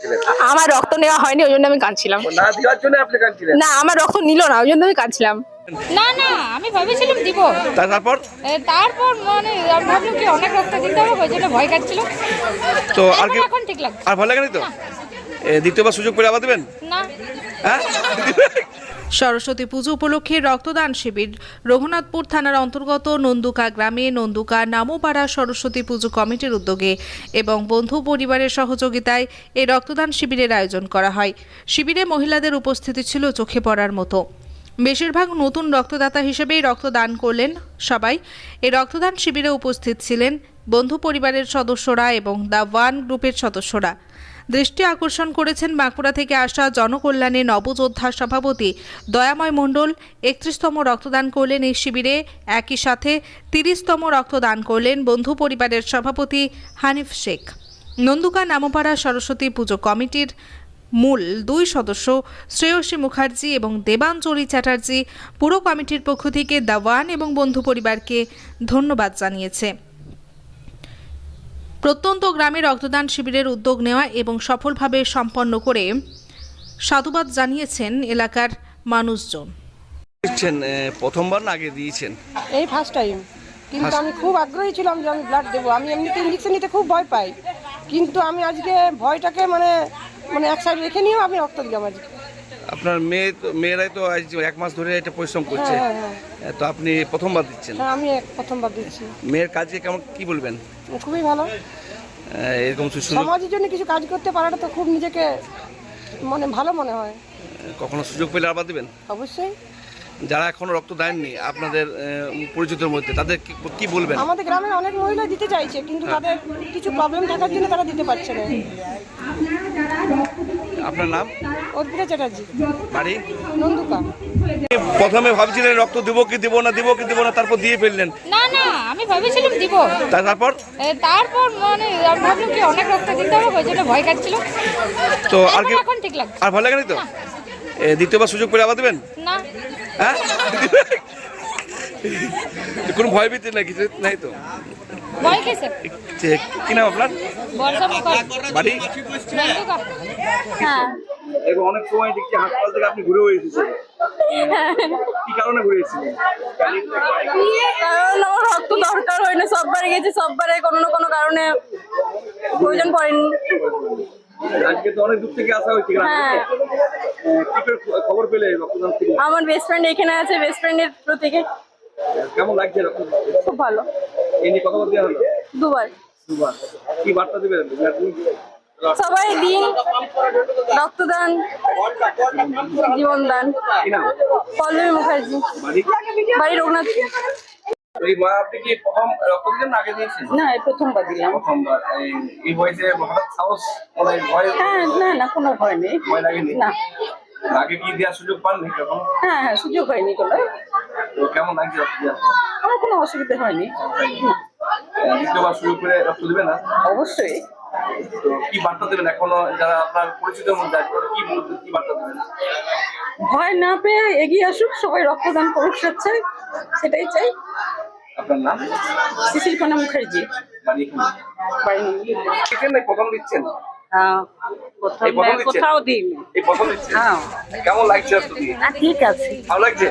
কাঁদছিলেন? আমার রক্ত নেওয়া হয়নি, ওই জন্য আমি কাঁদছিলাম। না দেওয়ার জন্য আপনি কাঁদছিলেন? না, আমার রক্ত নিল না, ওই জন্য আমি কাঁদছিলাম। না না, আমি ভেবেছিলাম দিব। তারপর তারপর মানে আমি ভাবলাম কি অনেক রক্ত দিতে হবে, ওই জন্য ভয় কাটছিল। তো আর কি এখন ঠিক লাগছে। আর ভালো লাগেনি তো? দ্বিতীয়বার সুযোগ পেলে আবার দেবেন? না। হ্যাঁ। সরস্বতী পুজো উপলক্ষে রক্তদান শিবির রঘুনাথপুর থানার অন্তর্গত নন্দুকা গ্রামে নন্দুকা নামোপাড়া সরস্বতী পুজো কমিটির উদ্যোগে এবং বন্ধু পরিবারের সহযোগিতায় এই রক্তদান শিবিরের আয়োজন করা হয়। শিবিরে মহিলাদের উপস্থিতি ছিল চোখে পড়ার মতো। বেশিরভাগ নতুন রক্তদাতা হিসেবেই রক্তদান করলেন সবাই। এই রক্তদান শিবিরে উপস্থিত ছিলেন বন্ধু পরিবারের সদস্যরা এবং দ্য ওয়ান গ্রুপের সদস্যরা। দৃষ্টি আকর্ষণ করেছেন বাঁকুড়া থেকে আসা জনকল্যাণে নবযোদ্ধা সভাপতি দয়াময় মণ্ডল। 31তম রক্তদান করলেন এই শিবিরে। একই সাথে 30তম রক্তদান করলেন বন্ধু পরিবারের সভাপতি হানিফ শেখ। নন্দুকা নামোপাড়া সরস্বতী পুজো কমিটির মূল 2 সদস্য শ্রেয়সী মুখার্জি এবং দেবাঞ্জলি চ্যাটার্জি পুরো কমিটির পক্ষ থেকে দ্য ওয়ান এবং বন্ধু পরিবারকে ধন্যবাদ জানিয়েছে। প্রত্যন্ত গ্রামে রক্তদান শিবিরের উদ্যোগ নেওয়া এবং সফলভাবে সম্পন্ন করে সাধুবাদ জানিয়েছেন এলাকার মানুষজন। দিচ্ছেন প্রথমবার না আগে দিয়েছেন? এই ফার্স্ট টাইম, কিন্তু আমি খুব আগ্রহী ছিলাম যে আমি ব্লাড দেবো। আমি এমনিতে ইঞ্জেকশন নিতে খুব ভয় পাই, কিন্তু আমি আজকে ভয়টাকে মানে এক সাইড রেখে নিয়েও আমি রক্ত দিলাম আজকে। আপনার মেয়েরাই তো আজ 1 মাস ধরে এটা পরিশ্রম করছে। তো আপনি প্রথমবার দিচ্ছেন? হ্যাঁ, আমি প্রথমবার দিচ্ছি। মেয়ের কাজে কেমন কি বলবেন? খুবই ভালো। এরকম সমাজের জন্য কিছু কাজ করতে পারাটা তো খুব নিজেকে ভালো মনে হয়। কখনো সুযোগ পেলে আবার দেবেন? অবশ্যই। যারা এখনো রক্ত দেননি আপনাদের পরিচিতের মধ্যে, তাদের কি বলবেন? আমাদের গ্রামের অনেক মহিলা দিতে চাইছে, কিন্তু তাদের কিছু প্রবলেম থাকার জন্য তারা দিতে পারছে না। আপনার নাম? অর্পিতা চ্যাটার্জি, বাড়ি নন্দুকা। প্রথমে ভাবছিলেন রক্ত দিব কি দিব না, তারপর দিয়ে ফেললেন? না না, আমি ভেবেছিলাম দিব। তারপর মানে আমি ভাবলাম কি অনেক রক্ত দিতে হবে, ওই জন্য ভয় কাটছিল। তো আর কি এখন ঠিক লাগছে। আর ভালো লাগেনি তো? দ্বিতীয়বার সুযোগ পেলে আবার দেবেন? না। হ্যাঁ। কোনো ভয় ভীতি না কিছু নাই তো? ভয় কিসের? কি নাম আপনার? বর্ষা মুখার্জি, বাড়ি নন্দুকা। হ্যাঁ। এবং অনেক সময় দেখছি হাসপাতাল থেকে আপনি ঘুরে এসেছেন, কি কারণে ঘুরে এসেছিলেন? কারণ আমার রক্ত দরকার হয় না, সববারে গেছি, সববারে কোনো না কোনো কারণে প্রয়োজন পড়েনি। আজকে তো অনেক দূর থেকে আসা হয়েছে। হ্যাঁ, কি করে খবর পেলে রক্তদান থেকে? আমার বেস্ট ফ্রেন্ড এখানে আছে, বেস্ট ফ্রেন্ডের প্রতীকে। কেমন লাগছে রক্তদান? খুব ভালো। এই নিয়ে কতবার দেওয়া হলো? 2 বার। কি বার্তা দেবেন? সবাই দিন, রক্তদান, জীবনদান। পল্লবী মুখার্জি, বাড়ি রঘুনাথ। এই মা আপনি কি প্রথম রক্ত দিলেন না আগে দিয়েছেন? না, প্রথমবার দিলাম। প্রথমবার। এই বয়সে হঠাৎ সাহস, ভয়? হ্যাঁ, না কোনো ভয় নেই। ভয় লাগেনি? না। আগে কি দেওয়ার সুযোগ পাননি কখন? হ্যাঁ, সুযোগ হয়নি কোনো। তো কেমন লাগছে রক্ত দেওয়ার? আমার কোনো অসুবিধা হয়নি। দ্বিতীয়বার সুযোগ করে রক্ত দেবেন না? অবশ্যই। তো কি বার্তা দেবেন এখনো যারা আপনার পরিচিতের মধ্যে আছে, কি বার্তা দেবেন? ভয় না পেয়ে এগিয়ে আসুক, সবাই রক্তদান করুক স্বেচ্ছায়, সেটাই চাই। আপনার নাম? শিশিরকণা মুখার্জি, বাড়ি এখানে প্রথম দিচ্ছেন? কোথাও দিন। এই প্রথম দিচ্ছেন? কেমন লাগছে রক্ত দিয়ে? ঠিক আছে, ভালো লাগছে?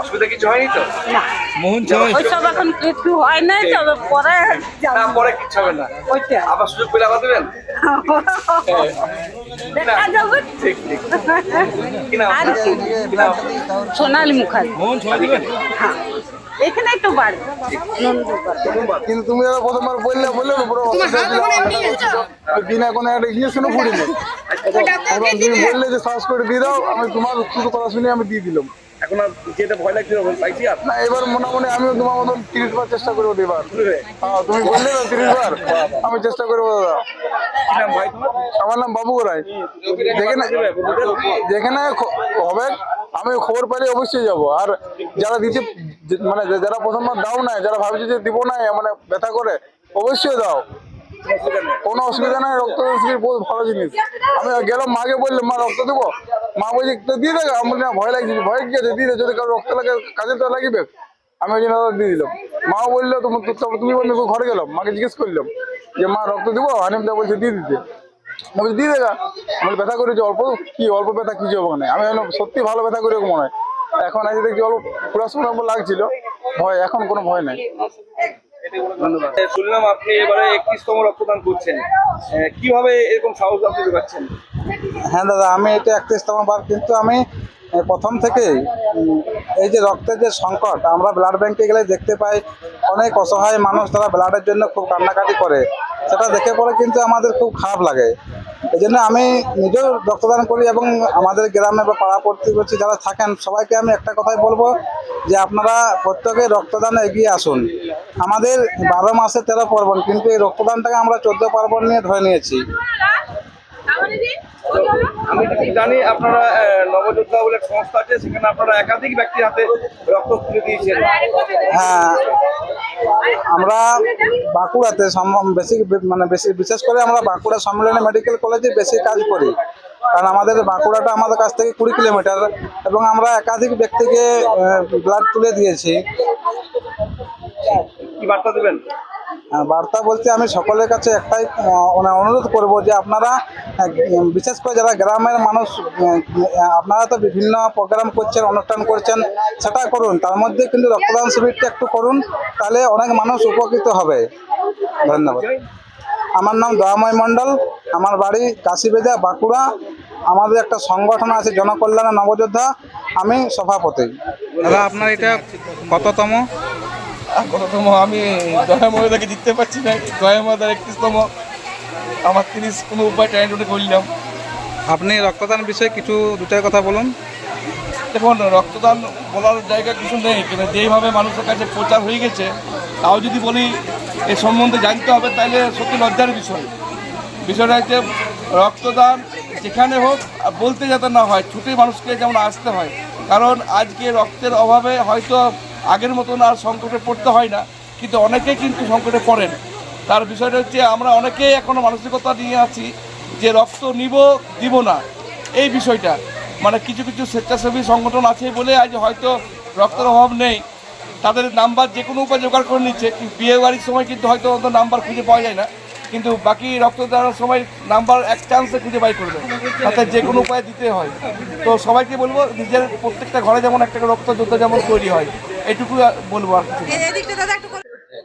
অসুবিধা কিছু হয়নি তো? না। মোহন ওইসব এখন একটু হয় নাই, তবে পরে পরে কিচ্ছু হবে না। ওইটা আবার সুযোগ পেলে আবার দেবেন? দেখা যাবে। ঠিক ঠিক। কি নাম? কি নাম? সোনালী মুখার্জি। মোহন ছয় দিবেন? হ্যাঁ, এখানে একটু বাড়ি নন্দুকা। কিন্তু তুমি প্রথমবার বললে বিনা কোনো একটা ইঞ্জেকশনও পড়িনি। তুমি বললে যে সাহস করে দিয়ে দাও, আমি তোমার শুধু কথা শুনে আমি দিয়ে দিলাম। এখন আর যেটা ভয় লাগছিল পাইছি আর না, এবার মনে আমিও তোমার মতন 30 বার চেষ্টা করবো এবার। হ্যাঁ, তুমি বললে না 30 বার, আমি চেষ্টা করবো দাদা। কি নাম ভাই তোমার? আমার নাম বাবু রায়। যেখানে হবে আমি খবর পাইলে অবশ্যই যাবো। আর যারা দিতে যারা প্রথমবার দাও নাই, যারা ভাবছে যে দিব না, ব্যথা করে, অবশ্যই দাও, কোনো অসুবিধা নাই। রক্তদান শিবির বহুত ভালো জিনিস। আমি গেলাম, মাকে বললাম মা রক্ত দেবো, মা বলছি তো দিয়ে দেবে। আমি বলি না, ভয় লাগছে। ভয় কি আছে, দিয়ে দে, যদি কারো রক্ত লাগে কাজে তো লাগিবে। আমি ওই জন্য দিয়ে দিলাম। মাও বললো তুমি বললে ঘরে গেলাম, মাকে জিজ্ঞেস করলাম যে মা রক্ত দেবো, হানিফদা বলছে দিয়ে দিতে। বলছি দিয়ে দেখা, আমি ব্যথা করেছি অল্প, কি অল্প ব্যথা কিছু হবে না, আমি সত্যি ভালো ব্যথা করে মনে হয়। এখন আজ দেখছি অল্প পুরাসময় লাগছিল, ভয় এখন কোনো ভয় নাই। ধন্যবাদ। শুনলাম আপনি এবারে 31তম রক্তদান করছেন, কিভাবে এরকম সাহস আপনি যোগাচ্ছেন? হ্যাঁ দাদা, আমি এটা 31তম বার, কিন্তু আমি প্রথম থেকেই এই যে রক্তের যে সংকট, আমরা ব্লাড ব্যাংকে গেলে দেখতে পাই অনেক অসহায় মানুষ তারা ব্লাডের জন্য খুব কান্নাকাটি করে, সেটা দেখে পরে কিন্তু আমাদের খুব খারাপ লাগে। এই জন্য আমি নিজেও রক্তদান করি এবং আমাদের গ্রামে বা পাড়া প্রতিবেশী যারা থাকেন সবাইকে আমি একটা কথাই বলবো যে আপনারা প্রত্যেকে রক্তদানে এগিয়ে আসুন। আমাদের 12 মাসে 13 পার্বণ, কিন্তু এই রক্তদানটাকে আমরা 14 পার্বণ নিয়ে ধরে নিয়েছি। আমি যদি জানি আপনারা নবযোদ্ধা বলে এক সংস্থা আছে, সেখানে আপনারা একাধিক ব্যক্তির হাতে রক্ত তুলে দিয়েছেন। হ্যাঁ, আমরা বাঁকুড়াতে বিশেষ করে আমরা বাঁকুড়া সম্মেলনী মেডিকেল কলেজে বেশি কাজ করি, কারণ আমাদের বাঁকুড়াটা আমাদের কাছ থেকে 20 কিলোমিটার, এবং আমরা একাধিক ব্যক্তিকে ব্লাড তুলে দিয়েছি। কি বার্তা দেবেন? বার্তা বলতে আমি সকলের কাছে একটাই অনুরোধ করব যে আপনারা বিশেষ করে যারা গ্রামের মানুষ, আপনারা তো বিভিন্ন প্রোগ্রাম করছেন, অনুষ্ঠান করছেন, সেটা করুন, তার মধ্যে কিন্তু রক্তদান শিবিরটা একটু করুন, তাহলে অনেক মানুষ উপকৃত হবে। ধন্যবাদ। আমার নাম দয়াময় মণ্ডল, আমার বাড়ি কাশিবেজা, বাঁকুড়া। আমাদের একটা সংগঠন আছে জনকল্যাণ নবযোদ্ধা, আমি সভাপতি। দাদা আপনার এটা কততম? কততম আমি দয়াময়দাকে জিততে পারছি না, দয়াময়দার 31তম, আমার 30 কোনো উপায় ট্রাই করলাম। আপনি রক্তদান বিষয়ে কিছু দুটার কথা বলুন। দেখুন, রক্তদান বলার জায়গা কিছু নেই, কিন্তু যেইভাবে মানুষের কাছে প্রচার হয়ে গেছে, তাও যদি বলি এ সম্বন্ধে জানতে হবে, তাহলে সত্যি লজ্জার বিষয়। বিষয়টা হচ্ছে রক্তদান যেখানে হোক বলতে যাতে না হয়, ছুটে মানুষকে যেমন আসতে হয়, কারণ আজকে রক্তের অভাবে হয়তো আগের মতন আর সংকটে পড়তে হয় না, কিন্তু অনেকেই কিন্তু সংকটে পড়েন। তার বিষয়টা হচ্ছে আমরা অনেকেই এখনও মানসিকতা নিয়ে আছি যে রক্ত নিব দিব না, এই বিষয়টা মানে কিছু কিছু স্বেচ্ছাসেবী সংগঠন আছে বলে আজ হয়তো রক্তের অভাব নেই, তাদের নাম্বার যে কোনো উপায় জোগাড় করে নিচ্ছে। বিয়ে বাড়ির সময় কিন্তু হয়তো নাম্বার খুঁজে পাওয়া যায় না, কিন্তু বাকি রক্তদানের সময় নাম্বার এক চান্সে খুঁজে বাই করবে, তাতে যে কোনো উপায় দিতে হয়। তো সবাইকে বলবো নিজের প্রত্যেকটা ঘরে যেমন একটা রক্তযোদ্ধা যেমন তৈরি হয়, এইটুকু বলবো। আর কিছু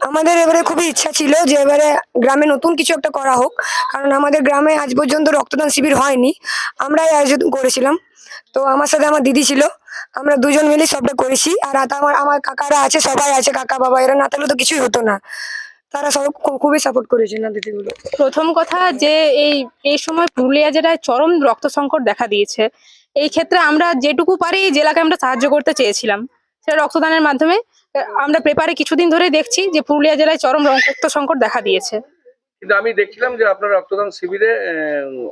আমাদের এবারে খুবই ইচ্ছা ছিল যে এবারে গ্রামে নতুন কিছু একটা করা হোক, কারণ আমাদের গ্রামে আজ পর্যন্ত রক্তদান শিবির হয়নি, আমরাই আয়োজন করেছিলাম। তো আমার সাথে আমার দিদি ছিল, আমরা দুজন মিলে সবটা করেছি। আর আমার কাকারা আছে, সবাই আছে, কাকা বাবা, এরা না থাকলে তো কিছুই হতো না। তারা সব খুবই সাপোর্ট করেছে না দিদিগুলো। প্রথম কথা যে এই সময় পুরুলিয়া জেলায় চরম রক্ত সংকট দেখা দিয়েছে, এই ক্ষেত্রে আমরা যেটুকু পারি জেলাকে আমরা সাহায্য করতে চেয়েছিলাম, সেটা রক্তদানের মাধ্যমে। আমরা পেপারে কিছুদিন ধরে দেখছি যে পুরুলিয়া জেলায় চরম রক্ত সংকট দেখা দিয়েছে। কিন্তু আমি দেখছিলাম যে আপনার রক্তদান শিবিরে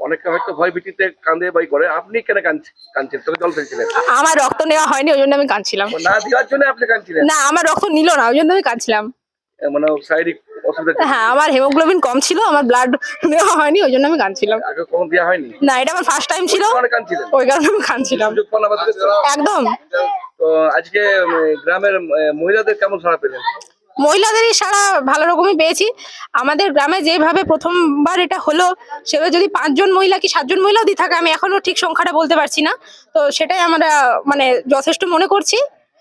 অনেকে হয়তো ভয় ভীতিতে কাঁদে বাই করে, আপনি কেন কাঁদছেন? তবে জল ফেলছিলেন? আমার রক্ত নেওয়া হয়নি, ওই জন্য আমি কাঁদছিলাম। না দেওয়ার জন্য আপনি কাঁদছিলেন? না, আমার রক্ত নিল না, ওই জন্য আমি কাঁদছিলাম। মানে শারীরিক অসুবিধা? হ্যাঁ, আমার হিমোগ্লোবিন কম ছিল, আমার ব্লাড নেওয়া হয়নি, ওই জন্য আমি কাঁদছিলাম। আগে কখন দেওয়া হয়নি? না, এটা আমার ফার্স্ট টাইম ছিল, কাঁদছিলেন? ওই কারণে আমি কাঁদছিলাম। সুযোগ পান আবার দিয়েছেন? একদম। তো আজকে গ্রামের মহিলাদের কেমন সাড়া পেলেন? মহিলাদেরই সারা ভালো রকমই পেয়েছি। আমাদের গ্রামে যেভাবে প্রথমবার এটা হলো, সেভাবে যদি 5 জন মহিলা কি 7 জন মহিলাও দিয়ে থাকে, আমি এখনো ঠিক সংখ্যাটা বলতে পারছি না, তো সেটাই আমরা মানে যথেষ্ট মনে করছি,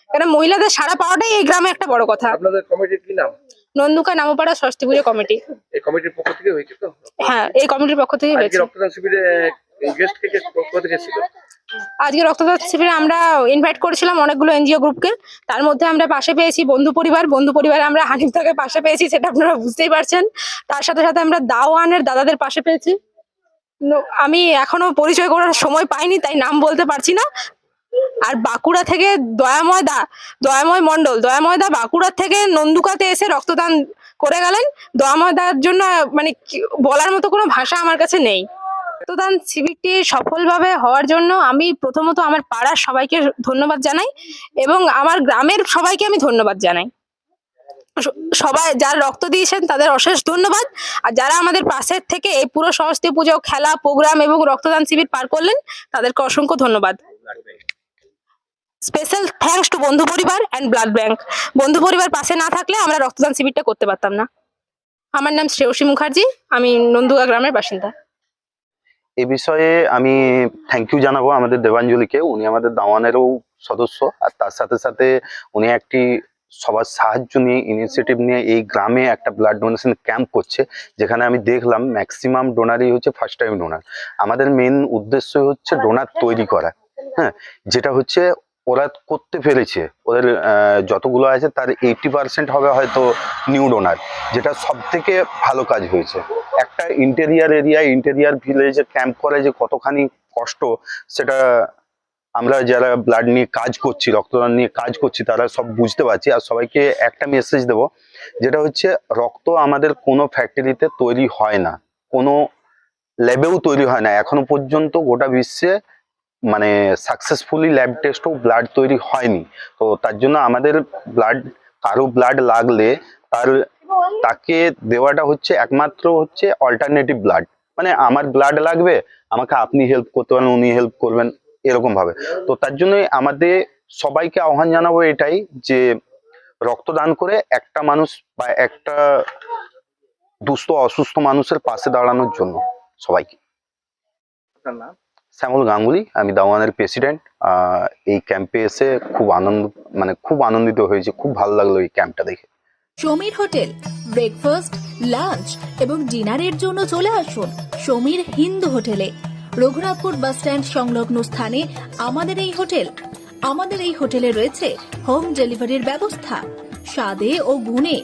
কারণ মহিলাদের সাড়া পাওয়াটাই এই গ্রামে একটা বড় কথা। আপনাদের কমিটির কি নাম? নন্দুকা নামপাড়া সরস্বতী পুজো কমিটি। এই কমিটির পক্ষ থেকে হয়েছে তো? হ্যাঁ, এই কমিটির পক্ষ থেকে হয়েছে। আজকে রক্তদান শিবিরে গেস্ট কে পক্ষ থেকে ছিল? আজকে রক্তদান শিবিরে আমরা ইনভাইট করেছিলাম অনেকগুলো এনজিও গ্রুপকে, তার মধ্যে আমরা পাশে পেয়েছি বন্ধু পরিবারে আমরা হানিফদাকে পাশে পেয়েছি, সেটা আপনারা বুঝতেই পারছেন। তার সাথে সাথে আমরা দাওয়ানের দাদাদের পাশে পেয়েছি। আমি এখনো পরিচয় করার সময় পাইনি, তাই নাম বলতে পারছি না। আর বাঁকুড়া থেকে দয়াময় মণ্ডল, দয়াময়দা বাঁকুড়া থেকে নন্দুকাতে এসে রক্তদান করে গেলেন। দয়াময়দার জন্য মানে বলার মতো কোনো ভাষা আমার কাছে নেই। রক্তদান শিবিরটি সফলভাবে হওয়ার জন্য আমি প্রথমত আমার পাড়ার সবাইকে ধন্যবাদ জানাই, এবং আমার গ্রামের সবাইকে আমি ধন্যবাদ জানাই। সবাই যারা রক্ত দিয়েছেন তাদের অশেষ ধন্যবাদ, আর যারা আমাদের পাশের থেকে এই পুরো সরস্বতী পুজো খেলা প্রোগ্রাম এবং রক্তদান শিবির পার করলেন, তাদেরকে অসংখ্য ধন্যবাদ। স্পেশাল থ্যাঙ্কস টু বন্ধু পরিবার অ্যান্ড ব্লাড ব্যাংক। বন্ধু পরিবার পাশে না থাকলে আমরা রক্তদান শিবিরটা করতে পারতাম না। আমার নাম শ্রেয়সী মুখার্জি, আমি নন্দুকা গ্রামের বাসিন্দা। এ বিষয়ে আমি থ্যাংক ইউ জানাবো আমাদের দেবাঞ্জলিকে। উনি আমাদের দাওয়ানেরও সদস্য, আর তার সাথে সাথে উনি একটি সবার সাহায্য নিয়ে ইনিশিয়েটিভ নিয়ে এই গ্রামে একটা ব্লাড ডোনেশন ক্যাম্প করছে, যেখানে আমি দেখলাম ম্যাক্সিমাম ডোনারই হচ্ছে ফার্স্ট টাইম ডোনার। আমাদের মেন উদ্দেশ্য হচ্ছে ডোনার তৈরি করা, হ্যাঁ, যেটা হচ্ছে ওরা করতে পেরেছে। ওদের যতগুলো আছে তার 80% হবে হয়তো নিউ ডোনার, যেটা সব থেকে ভালো কাজ হয়েছে। একটা ইন্টেরিয়ার ভিলেজে ক্যাম্প করে যে কতখানি কষ্ট, সেটা আমরা যারা ব্লাড নিয়ে কাজ করছি, রক্তদান নিয়ে কাজ করছি, তারা সব বুঝতে পারছি। আর সবাইকে একটা মেসেজ দেব, যেটা হচ্ছে রক্ত আমাদের কোনো ফ্যাক্টরিতে তৈরি হয় না, কোনো ল্যাবেও তৈরি হয় না এখনো পর্যন্ত গোটা বিশ্বে, মানে সাকসেসফুলি ল্যাব টেস্টও ব্লাড তৈরি হয়নি। তো তার জন্য আমাদের কারো ব্লাড লাগলে তাকে দেওয়াটা হচ্ছে একমাত্র হচ্ছে অল্টারনেটিভ ব্লাড। মানে আমার ব্লাড লাগবে, আমাকে আপনি হেল্প করতে পারেন, উনি হেল্প করবেন, এরকম ভাবে। তো তার জন্যই আমাদের সবাইকে আহ্বান জানাবো এটাই, যে রক্তদান করে একটা মানুষ বা একটা দুস্থ অসুস্থ মানুষের পাশে দাঁড়ানোর জন্য সবাইকে। শ্যামল গাঙ্গুলি, আমি দাওয়ানের প্রেসিডেন্ট। এই ক্যাম্পে এসে খুব আনন্দিত হয়েছে, খুব ভালো লাগলো এই ক্যাম্পটা দেখে। সমীর হোটেল ব্রেকফাস্ট, লাঞ্চ এবং ডিনারের জন্য চলে আসুন সমীর হিন্দু হোটেলে। রঘুনাথপুর বাস স্ট্যান্ড সংলগ্ন স্থানে আমাদের এই হোটেলে রয়েছে হোম ডেলিভারির ব্যবস্থা। স্বাদে ও গুণে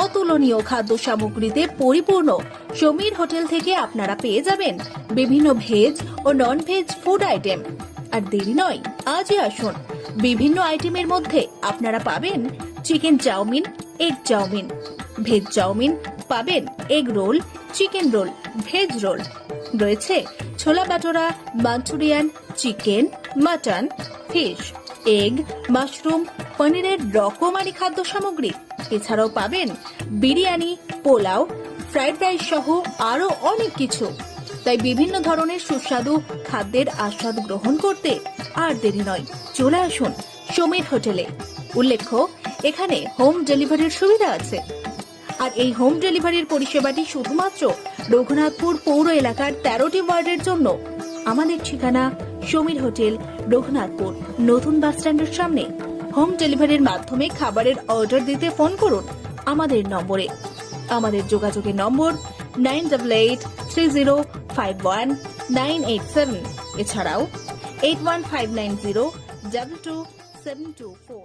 অতুলনীয় খাদ্য সামগ্রীতে পরিপূর্ণ সমীর হোটেল থেকে আপনারা পেয়ে যাবেন বিভিন্ন ভেজ ও নন ভেজ ফুড আইটেম। আর দেরি নয়, আজই আসুন। বিভিন্ন আইটেমের মধ্যে আপনারা পাবেন chicken chowmein, egg chowmein, veg chowmein, পাবেন egg roll, chicken roll, veg roll, রয়েছে ছোলা bhatura, manchurian, chicken, mutton, fish, egg, mushroom, পনিরের রকমারি খাদ্য সামগ্রী। এছাড়াও পাবেন বিরিয়ানি, পোলাও, ফ্রাইড রাইস সহ আরো অনেক কিছু। তাই বিভিন্ন ধরনের সুস্বাদু খাদ্যের আস্বাদ গ্রহণ করতে আর দেরি নয়, চলে আসুন সমীর হোটেলে। উল্লেখ্য, এখানে হোম ডেলিভারির সুবিধা আছে। আর এই হোম ডেলিভারির পরিষেবাটি শুধুমাত্র রঘুনাথপুর পৌর এলাকার 13টি ওয়ার্ডের জন্য। আমাদের ঠিকানা সমীর হোটেল, রঘুনাথপুর নতুন বাস স্ট্যান্ডের সামনে। হোম ডেলিভারির মাধ্যমে খাবারের অর্ডার দিতে ফোন করুন আমাদের নম্বরে। আমাদের যোগাযোগের নম্বর 9883051987, এছাড়াও 81590222724।